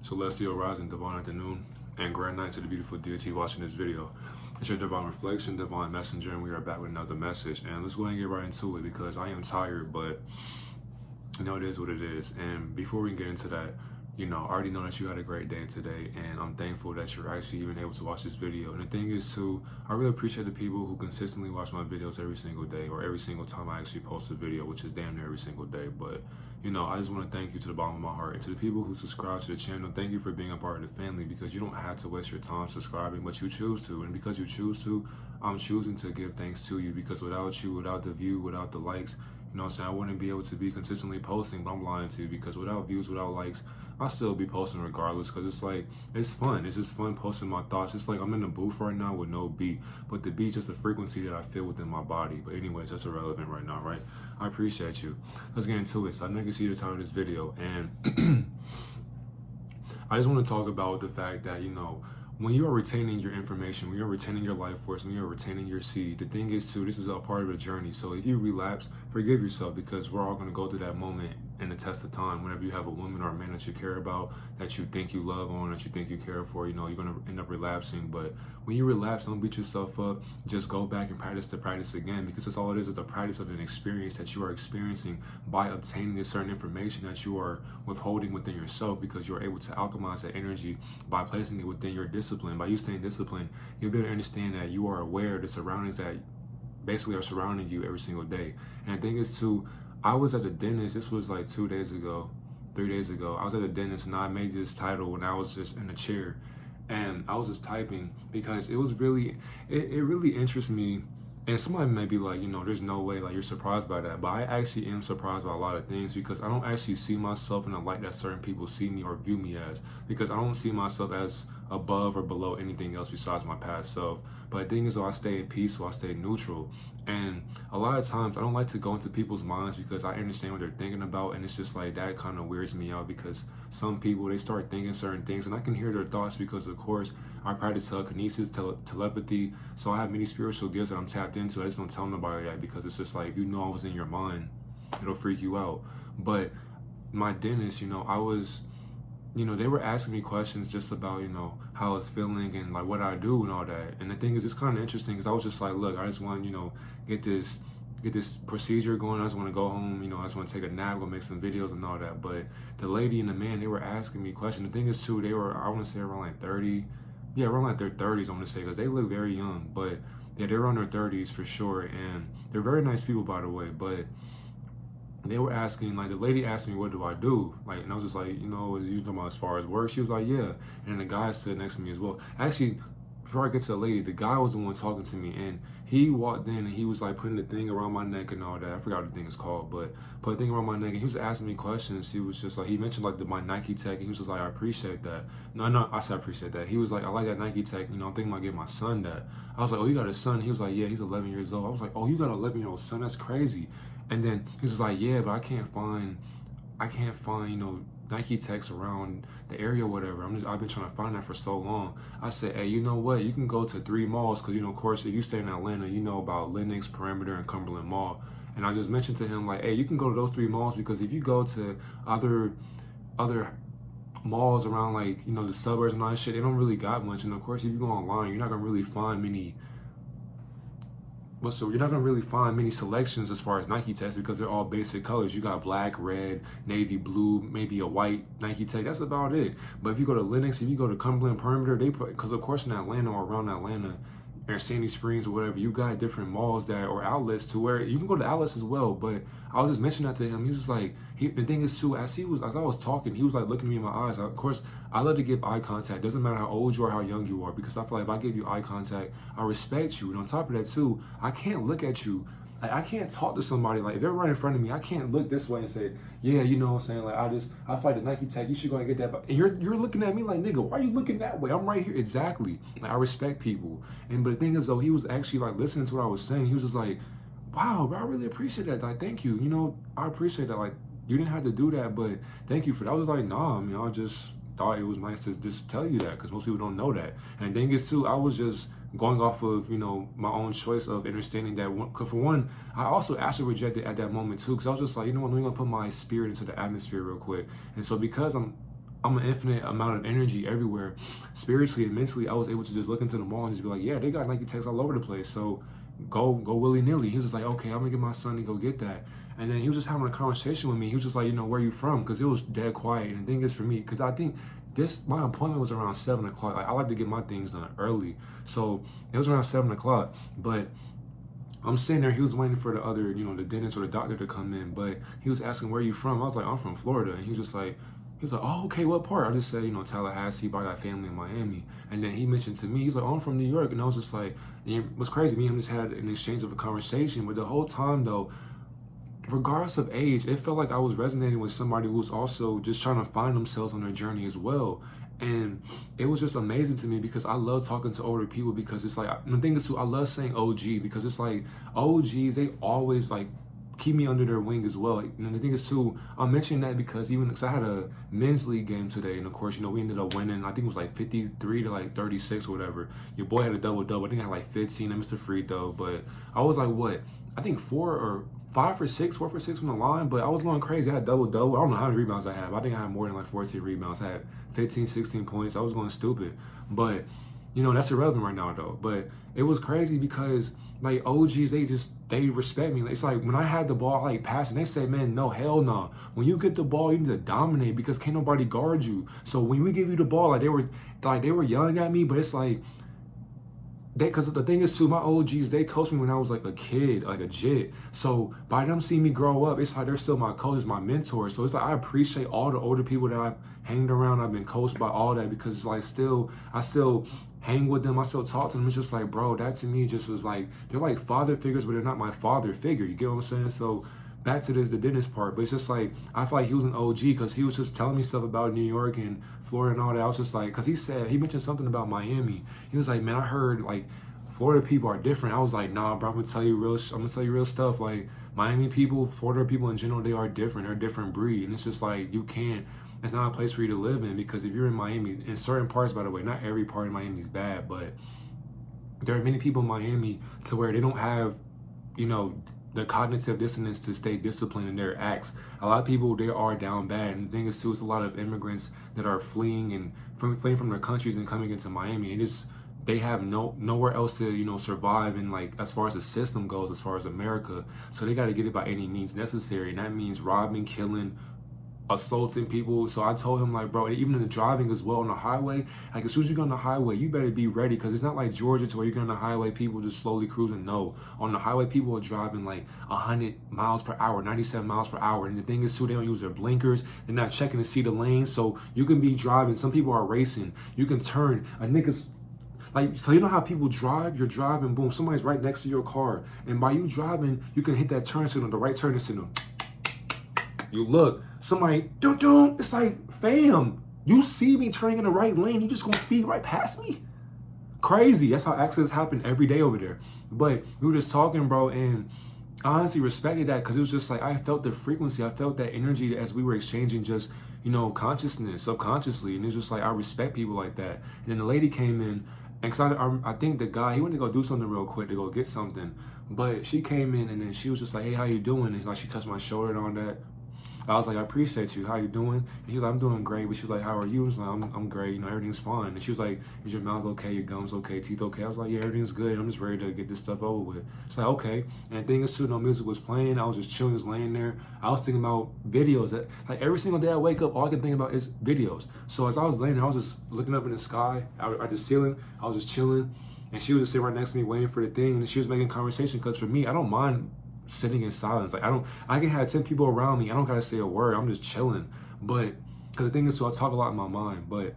Celestial rising, divine afternoon, and grand night to the beautiful deity watching this video. It's your divine reflection, divine messenger, and we are back with another message. And let's go ahead and get right into it because I am tired, but you know, it is what it is. And before we get into that, I already know that you had a great day today, and I'm thankful that you're actually even able to watch this video. And the thing is too, I really appreciate the people who consistently watch my videos every single day, or every single time I actually post a video, which is damn near every single day. But I just want to thank you to the bottom of my heart. And to the people who subscribe to the channel, thank you for being a part of the family, because you don't have to waste your time subscribing, but you choose to. And because you choose to, I'm choosing to give thanks to you, because without you, without the view, without the likes, I wouldn't be able to be consistently posting, but I'm lying to you, because without views, without likes, I'll still be posting regardless, because it's like, it's fun. It's just fun posting my thoughts. It's like I'm in the booth right now with no beat, but the beat's just a frequency that I feel within my body. But anyways, that's irrelevant right now, right? I appreciate you. Let's get into it. So I know you can see the title of this video, and I just want to talk about the fact that, when you are retaining your information, when you're retaining your life force, when you're retaining your seed, the thing is too, this is a part of the journey. So if you relapse, forgive yourself, because we're all going to go through that moment in the test of time. Whenever you have a woman or a man that you care about, that you think you love on, that you think you care for, you're going to end up relapsing. But when you relapse, don't beat yourself up. Just go back and practice again, because that's all it is a practice of an experience that you are experiencing by obtaining this certain information that you are withholding within yourself, because you're able to alchemize that energy by placing it within your discipline. By you staying disciplined, you'll be able to understand that you are aware of the surroundings that basically are surrounding you every single day. And the thing is too, I was at the dentist, this was like 3 days ago, I was at the dentist, and I made this title when I was just in a chair, and I was just typing, because it was really, it really interests me. And somebody may be like, there's no way, like, you're surprised by that. But I actually am surprised by a lot of things, because I don't actually see myself in the light that certain people see me or view me as, because I don't see myself as above or below anything else besides my past self. But the thing is, though, I stay peaceful, I stay neutral. And a lot of times I don't like to go into people's minds, because I understand what they're thinking about, and it's just like that kind of weirds me out, because some people, they start thinking certain things, and I can hear their thoughts, because of course I practice telekinesis, telepathy, so I have many spiritual gifts that I'm tapped into. I just don't tell nobody that, because it's just like, if I was in your mind, it'll freak you out. But my dentist, I was, they were asking me questions just about, how I was feeling and like what I do and all that. And the thing is, it's kind of interesting, because I was just like, look, I just want, get this procedure going. I just want to go home, I just want to take a nap, go make some videos and all that. But the lady and the man, they were asking me questions. The thing is too, they were, I want to say around like 30, yeah, around like their 30s, I want to say, because they look very young. But yeah, they're on their 30s for sure, and they're very nice people, by the way. But they were asking, like, the lady asked me, what do I do? Like, and I was just like, is you talking about as far as work? She was like, yeah. And the guy stood next to me as well. Actually, before I get to the lady, the guy was the one talking to me, and he walked in and he was like putting the thing around my neck and all that. I forgot what the thing is called, but put a thing around my neck, and he was asking me questions. He was just like, he mentioned like my Nike tech, and he was just like, I appreciate that. No, I said I appreciate that. He was like, I like that Nike tech. I'm thinking about getting my son that. I was like, oh, you got a son? He was like, yeah, he's 11 years old. I was like, oh, you got an 11-year-old son? That's crazy. And then he was just like, yeah, but I can't find, Nike techs around the area or whatever. I've been trying to find that for so long. I said, hey, you know what? You can go to 3 malls, because, of course, if you stay in Atlanta, you know about Lenox, Perimeter, and Cumberland Mall. And I just mentioned to him, like, hey, you can go to those 3 malls, because if you go to other malls around, like, the suburbs and all that shit, they don't really got much. And of course, if you go online, you're not gonna really find many. So you're not gonna really find many selections as far as Nike techs, because they're all basic colors. You got black, red, navy blue, maybe a white Nike tech. That's about it. But if you go to Lenox, if you go to Cumberland, Perimeter, because of course in Atlanta or around Atlanta, or Sandy Springs or whatever, you got different malls that, or outlets, to where you can go to outlets as well. But I was just mentioning that to him. He was just like, the thing is too, as I was talking, he was like looking at me in my eyes. Of course, I love to give eye contact. Doesn't matter how old you are, how young you are, because I feel like if I give you eye contact, I respect you. And on top of that too, I can't look at you. Like, I can't talk to somebody, like, if they're right in front of me, I can't look this way and say, yeah, you know what I'm saying? Like, I feel like the Nike tech, you should go and get that. But you're looking at me like, nigga, why are you looking that way? I'm right here. Exactly. Like, I respect people. But the thing is, though, he was actually like listening to what I was saying. He was just like, wow, bro, I really appreciate that. Like, thank you. I appreciate that. Like, you didn't have to do that, but thank you for that. I was like, nah, I just thought it was nice to just tell you that, because most people don't know that. And the thing is too, I was just going off of my own choice of understanding that because for one, I also actually rejected at that moment too, because I was just like, let me put my spirit into the atmosphere real quick. And so because I'm I'm an infinite amount of energy everywhere. Spiritually and mentally, I was able to just look into the mall and just be like, yeah, they got Nike techs all over the place. So go willy-nilly. He was just like, okay, I'm gonna get my son to go get that. And then he was just having a conversation with me. He was just like, you know, where are you from? Because it was dead quiet. And the thing is for me, because I think my appointment was around 7 o'clock. Like, I like to get my things done early. So it was around 7 o'clock. But I'm sitting there, he was waiting for the other, you know, the dentist or the doctor to come in. But he was asking, where are you from? I was like, I'm from Florida. And he was like, oh, okay, what part? I just said, you know, Tallahassee, but I got family in Miami. And then he mentioned to me, he's like, oh, I'm from New York. And I was just like, and it was crazy. Me and him just had an exchange of a conversation. But the whole time, though, regardless of age, it felt like I was resonating with somebody who was also just trying to find themselves on their journey as well. And it was just amazing to me because I love talking to older people, because it's like, the thing is too, I love saying OG, because it's like OGs, they always like keep me under their wing as well. And the thing is too, I'm mentioning that because I had a men's league game today, and of course, you know, we ended up winning. I think it was like 53 to like 36 or whatever. Your boy had a double-double. I think I had like 15. I missed a free throw, but I was like, what? I think 4 for 6 from the line, but I was going crazy. I had double-double. I don't know how many rebounds I have. I think I had more than like 14 rebounds. I had 15, 16 points. I was going stupid. But, you know, that's irrelevant right now, though. But it was crazy because, like, OGs, they respect me. It's like, when I had the ball, like, passing, they say, man, no, hell no. When you get the ball, you need to dominate because can't nobody guard you. So when we give you the ball, like, they were yelling at me, but it's like, because the thing is too, my OGs, they coached me when I was like a kid, like a jit. So by them seeing me grow up, it's like they're still my coaches, my mentors. So it's like I appreciate all the older people that I've hanged around. I've been coached by all that, because it's like I still hang with them. I still talk to them. It's just like, bro, that to me just is like, they're like father figures, but they're not my father figure. You get what I'm saying? So back to the dentist part, but it's just like, I feel like he was an OG because he was just telling me stuff about New York and Florida and all that. I was just like, because he mentioned something about Miami. He was like, man, I heard like Florida people are different. I was like, nah, bro, I'm gonna tell you real stuff. Like, Miami people, Florida people in general, they are different. They're a different breed, and it's just like, it's not a place for you to live in, because if you're in Miami, in certain parts, by the way, not every part of Miami is bad, but there are many people in Miami to where they don't have, you know, the cognitive dissonance to stay disciplined in their acts. A lot of people, they are down bad. And the thing is too, it's a lot of immigrants that are fleeing from their countries and coming into Miami. And they have nowhere else to, you know, survive in, like, as far as the system goes, as far as America. So they got to get it by any means necessary. And that means robbing, killing, assaulting people. So I told him, like, bro, even in the driving as well on the highway, like, as soon as you go on the highway, you better be ready, because it's not like Georgia to where you get on the highway, people just slowly cruising. No, on the highway, people are driving like 100 miles per hour, 97 miles per hour. And the thing is too, they don't use their blinkers. They're not checking to see the lane. So you can be driving. Some people are racing. You can turn. A nigga's like, so you know how people drive? You're driving, boom, somebody's right next to your car. And by you driving, you can hit that turn signal, the right turn signal. You look, somebody, dun. It's like, fam, you see me turning in the right lane, you just gonna speed right past me? Crazy. That's how accidents happen every day over there. But we were just talking, bro, and I honestly respected that, because it was just like, I felt the frequency, I felt that energy as we were exchanging just, you know, consciousness, subconsciously. And it's just like, I respect people like that. And then the lady came in, and because I think the guy, he went to go do something real quick, to go get something. But she came in, and then she was just like, hey, how you doing? And it's like, she touched my shoulder and all that. I was like, I appreciate you. How you doing? And she was like, I'm doing great. But she was like, how are you? I was like, I'm great. You know, everything's fine. And she was like, is your mouth okay? Your gums okay? Teeth okay? I was like, yeah, everything's good. I'm just ready to get this stuff over with. It's like, okay. And the thing is too, no music was playing. I was just chilling, just laying there. I was thinking about videos. That, like, every single day I wake up, all I can think about is videos. So as I was laying there, I was just looking up in the sky at the ceiling. I was just chilling. And she was just sitting right next to me waiting for the thing. And she was making conversation, because for me, I don't mind sitting in silence. Like, I can have 10 people around me. I don't gotta say a word. I'm just chilling. But because the thing is, so I talk a lot in my mind. But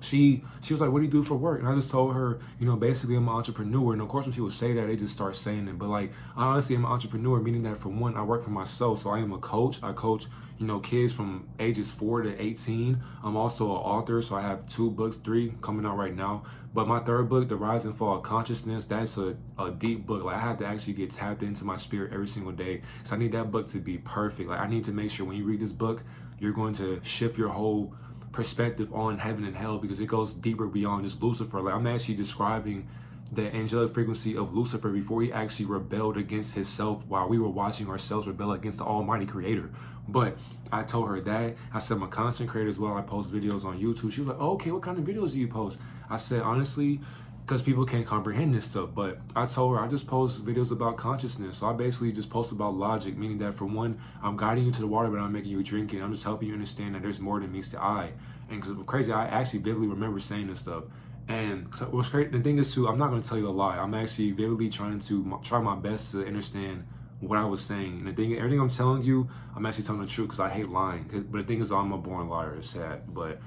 she was like, what do you do for work? And I just told her, you know, basically I'm an entrepreneur. And of course, when people say that, they just start saying it. But like, honestly, I'm an entrepreneur, meaning that, for one, I work for myself. So I am a coach. I coach, you know, kids from ages 4 to 18. I'm also an author. So I have 2 books, 3 coming out right now. But my 3rd book, The Rise and Fall of Consciousness, that's a deep book. Like, I have to actually get tapped into my spirit every single day. So I need that book to be perfect. Like, I need to make sure when you read this book, you're going to shift your whole perspective on heaven and hell, because it goes deeper beyond just Lucifer. Like, I'm actually describing the angelic frequency of Lucifer before he actually rebelled against himself while we were watching ourselves rebel against the Almighty Creator. But I told her that. I said, I'm a content creator as well. I post videos on YouTube. She was like, oh, okay, what kind of videos do you post? I said, honestly, because people can't comprehend this stuff. But I told her I just post videos about consciousness. So I basically just post about logic, meaning that for one, I'm guiding you to the water, but I'm making you drink it. I'm just helping you understand that there's more than meets the eye. And because it's crazy, I actually vividly remember saying this stuff. And so what's great, the thing is too, I'm not going to tell you a lie. I'm actually vividly trying to try my best to understand what I was saying. And the thing, everything I'm telling you, I'm actually telling the truth because I hate lying. But the thing is, I'm a born liar. It's sad. But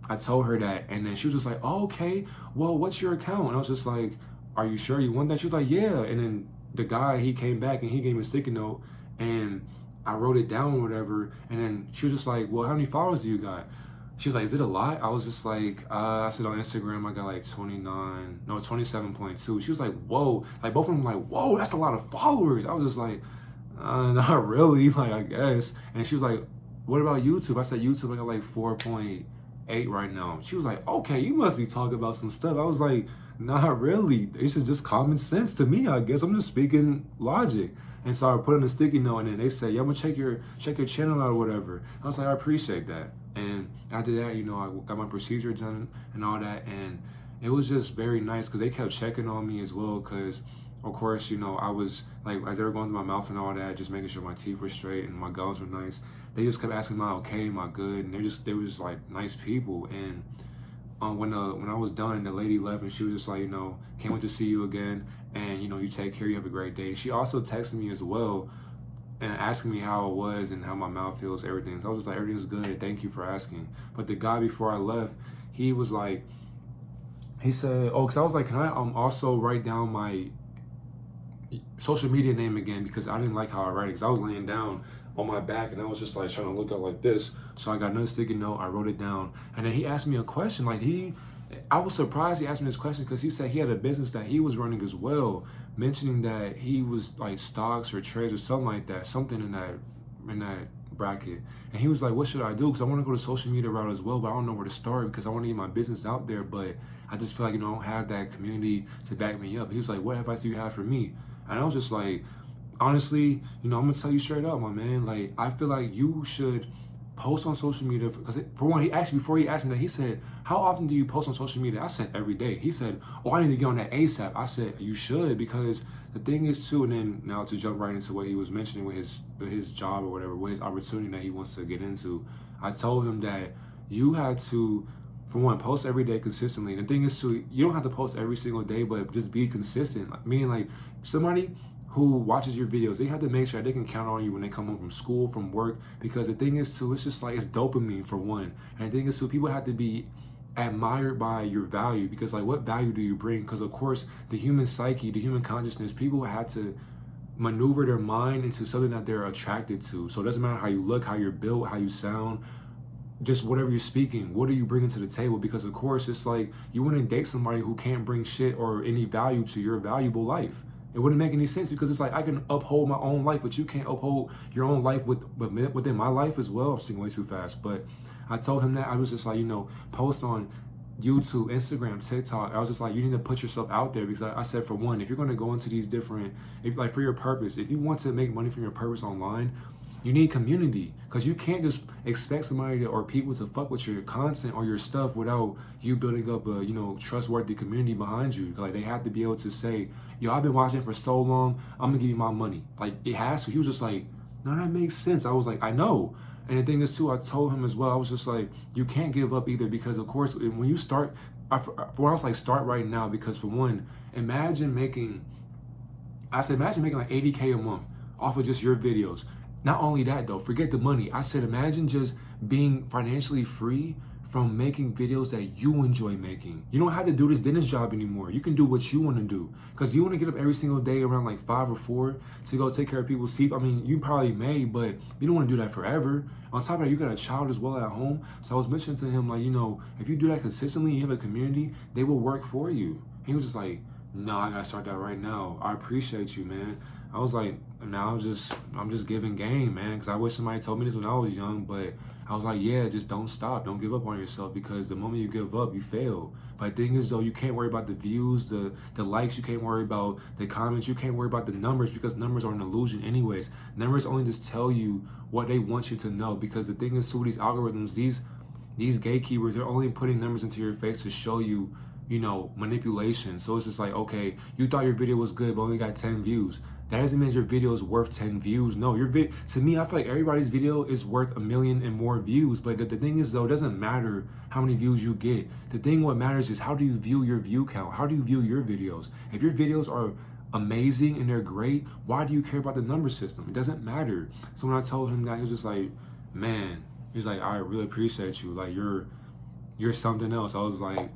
I told her that, and then she was just like, oh, okay, well, what's your account? And I was just like, are you sure you want that? She was like, yeah. And then the guy, he came back and he gave me a sticky note, and I wrote it down or whatever. And then she was just like, well, how many followers do you got? She was like, is it a lot? I was just like, I said on Instagram, I got like 27.2. She was like, whoa. Like both of them were like, whoa, that's a lot of followers. I was just like, not really, like I guess. And she was like, what about YouTube? I said, YouTube, I got like 4.8 right now. She was like, okay, you must be talking about some stuff. I was like, not really. It's just common sense to me, I guess. I'm just speaking logic. And so I put in a sticky note, and then they said, yeah, I'm gonna check your channel out or whatever. I was like, I appreciate that. And after that, you know, I got my procedure done and all that, and it was just very nice because they kept checking on me as well. Because of course, you know, I was like, as they were going through my mouth and all that, just making sure my teeth were straight and my gums were nice. They just kept asking, am I okay? Am I good? And they were just like nice people. And when I was done, the lady left, and she was just like, you know, can't wait to see you again, and you know, you take care, you have a great day. She also texted me as well and asking me how it was and how my mouth feels, everything. So I was just like, everything's good, thank you for asking. But the guy before I left, he was like, he said, oh, because I was like, can I also write down my social media name again, because I didn't like how I write it, because I was laying down on my back and I was just like trying to look up like this. So I got another sticky note, I wrote it down, and then he asked me a question. Like I was surprised he asked me this question because he said he had a business that he was running as well, mentioning that he was like stocks or trades or something like that, something in that bracket. And he was like, what should I do? Because I want to go to social media route as well, but I don't know where to start because I want to get my business out there, but I just feel like, you know, I don't have that community to back me up. He was like, what advice do you have for me? And I was just like, honestly, you know, I'm gonna tell you straight up, my man. Like, I feel like you should post on social media, because for one, before he asked me that, he said, how often do you post on social media? I said, every day. He said, oh, I need to get on that ASAP. I said, you should, because the thing is too, and then now to jump right into what he was mentioning with his job or whatever, with his opportunity that he wants to get into, I told him that you had to, for one, post every day consistently. And the thing is too, you don't have to post every single day, but just be consistent. Meaning like somebody who watches your videos, they have to make sure they can count on you when they come home from school, from work, because the thing is too, it's just like, it's dopamine for one. And the thing is too, people have to be admired by your value, because like, what value do you bring? Because of course, the human psyche, the human consciousness, people have to maneuver their mind into something that they're attracted to. So it doesn't matter how you look, how you're built, how you sound, just whatever you're speaking, what are you bringing to the table? Because of course, it's like, you wouldn't date somebody who can't bring shit or any value to your valuable life. It wouldn't make any sense, because it's like, I can uphold my own life, but you can't uphold your own life within my life as well. I'm speaking way too fast. But I told him that I was just like, you know, post on YouTube, Instagram, TikTok. I was just like, you need to put yourself out there, because I said, for one, if you're going to go into these different, like for your purpose, if you want to make money from your purpose online, you need community, because you can't just expect somebody or people to fuck with your content or your stuff without you building up a, you know, trustworthy community behind you. Like, they have to be able to say, yo, I've been watching for so long, I'm gonna give you my money. Like, it has to. He was just like, no, that makes sense. I was like, I know. And the thing is too, I told him as well, I was just like, you can't give up either, because of course, when you start, for one, I was like, start right now, because for one, imagine making like 80K a month off of just your videos. Not only that though, forget the money. I said, imagine just being financially free from making videos that you enjoy making. You don't have to do this dentist job anymore. You can do what you want to do, because you want to get up every single day around like 5 or 4 to go take care of people's teeth. I mean, you probably may, but you don't want to do that forever. On top of that, you got a child as well at home. So I was mentioning to him, like, you know, if you do that consistently, you have a community, they will work for you. He was just like, no, I gotta start that right now. I appreciate you, man. I was like, now I'm just giving game, man, because I wish somebody told me this when I was young, but I was like, yeah, just don't stop, don't give up on yourself, because the moment you give up, you fail. But the thing is, though, you can't worry about the views, the likes, you can't worry about the comments, you can't worry about the numbers, because numbers are an illusion anyways. Numbers only just tell you what they want you to know, because the thing is, too, these algorithms, these gatekeepers, they're only putting numbers into your face to show you, you know, manipulation. So it's just like, okay, you thought your video was good but only got 10 views. That doesn't mean your video is worth 10 views. No, your video, to me, I feel like everybody's video is worth 1 million and more views. But the thing is, though, it doesn't matter how many views you get. The thing what matters is, how do you view your view count? How do you view your videos? If your videos are amazing and they're great, why do you care about the number system? It doesn't matter. So when I told him that, he was just like, man, he's like, I really appreciate you. Like, you're something else. I was like,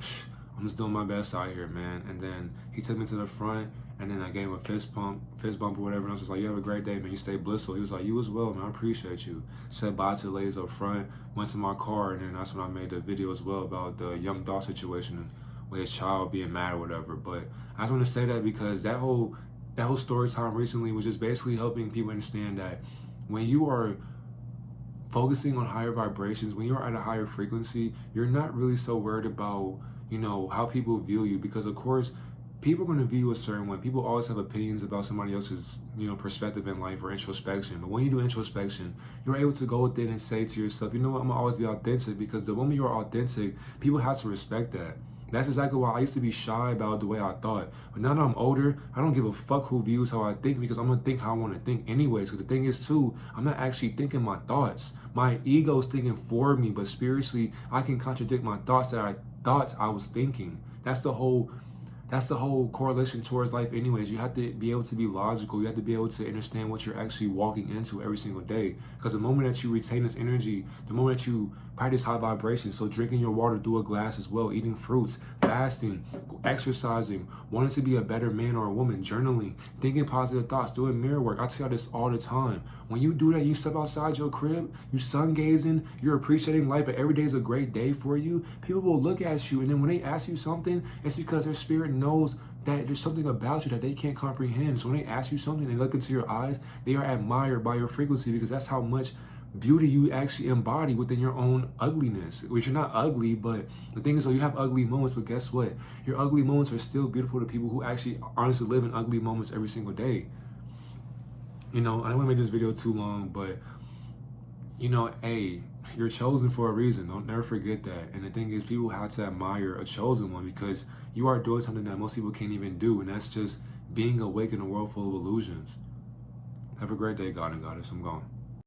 I'm just doing my best out here, man. And then he took me to the front, and then I gave him a fist bump or whatever. And I was just like, you have a great day, man. You stay blissful. He was like, you as well, man. I appreciate you. Said bye to the ladies up front, went to my car, and then that's when I made the video as well about the young dog situation with his child being mad or whatever. But I just want to say that because that whole story time recently was just basically helping people understand that when you are focusing on higher vibrations, when you're at a higher frequency, you're not really so worried about, you know, how people view you, because of course people are going to view you a certain way. People always have opinions about somebody else's, you know, perspective in life or introspection. But when you do introspection, you're able to go within and say to yourself, you know what, I'm going to always be authentic, because the moment you're authentic, people have to respect that. That's exactly why I used to be shy about the way I thought. But now that I'm older, I don't give a fuck who views how I think, because I'm going to think how I want to think anyways. Because the thing is, too, I'm not actually thinking my thoughts. My ego's thinking for me, but spiritually, I can contradict my thoughts that I thought I was thinking. That's the whole correlation towards life anyways. You have to be able to be logical. You have to be able to understand what you're actually walking into every single day. Because the moment that you retain this energy, the moment that you practice high vibrations, so drinking your water through a glass as well, eating fruits, fasting, exercising, wanting to be a better man or a woman, journaling, thinking positive thoughts, doing mirror work. I tell you this all the time. When you do that, you step outside your crib, you sun gazing, you're appreciating life, and every day is a great day for you. People will look at you, and then when they ask you something, it's because their spirit knows that there's something about you that they can't comprehend. So when they ask you something, they look into your eyes, they are admired by your frequency, because that's how much beauty you actually embody within your own ugliness, which you're not ugly. But the thing is, though, you have ugly moments, but guess what? Your ugly moments are still beautiful to people who actually honestly live in ugly moments every single day. You know, I don't want to make this video too long, but, you know, hey, you're chosen for a reason. Don't never forget that. And the thing is, people have to admire a chosen one, because you are doing something that most people can't even do, and that's just being awake in a world full of illusions. Have a great day, God and Goddess. I'm gone.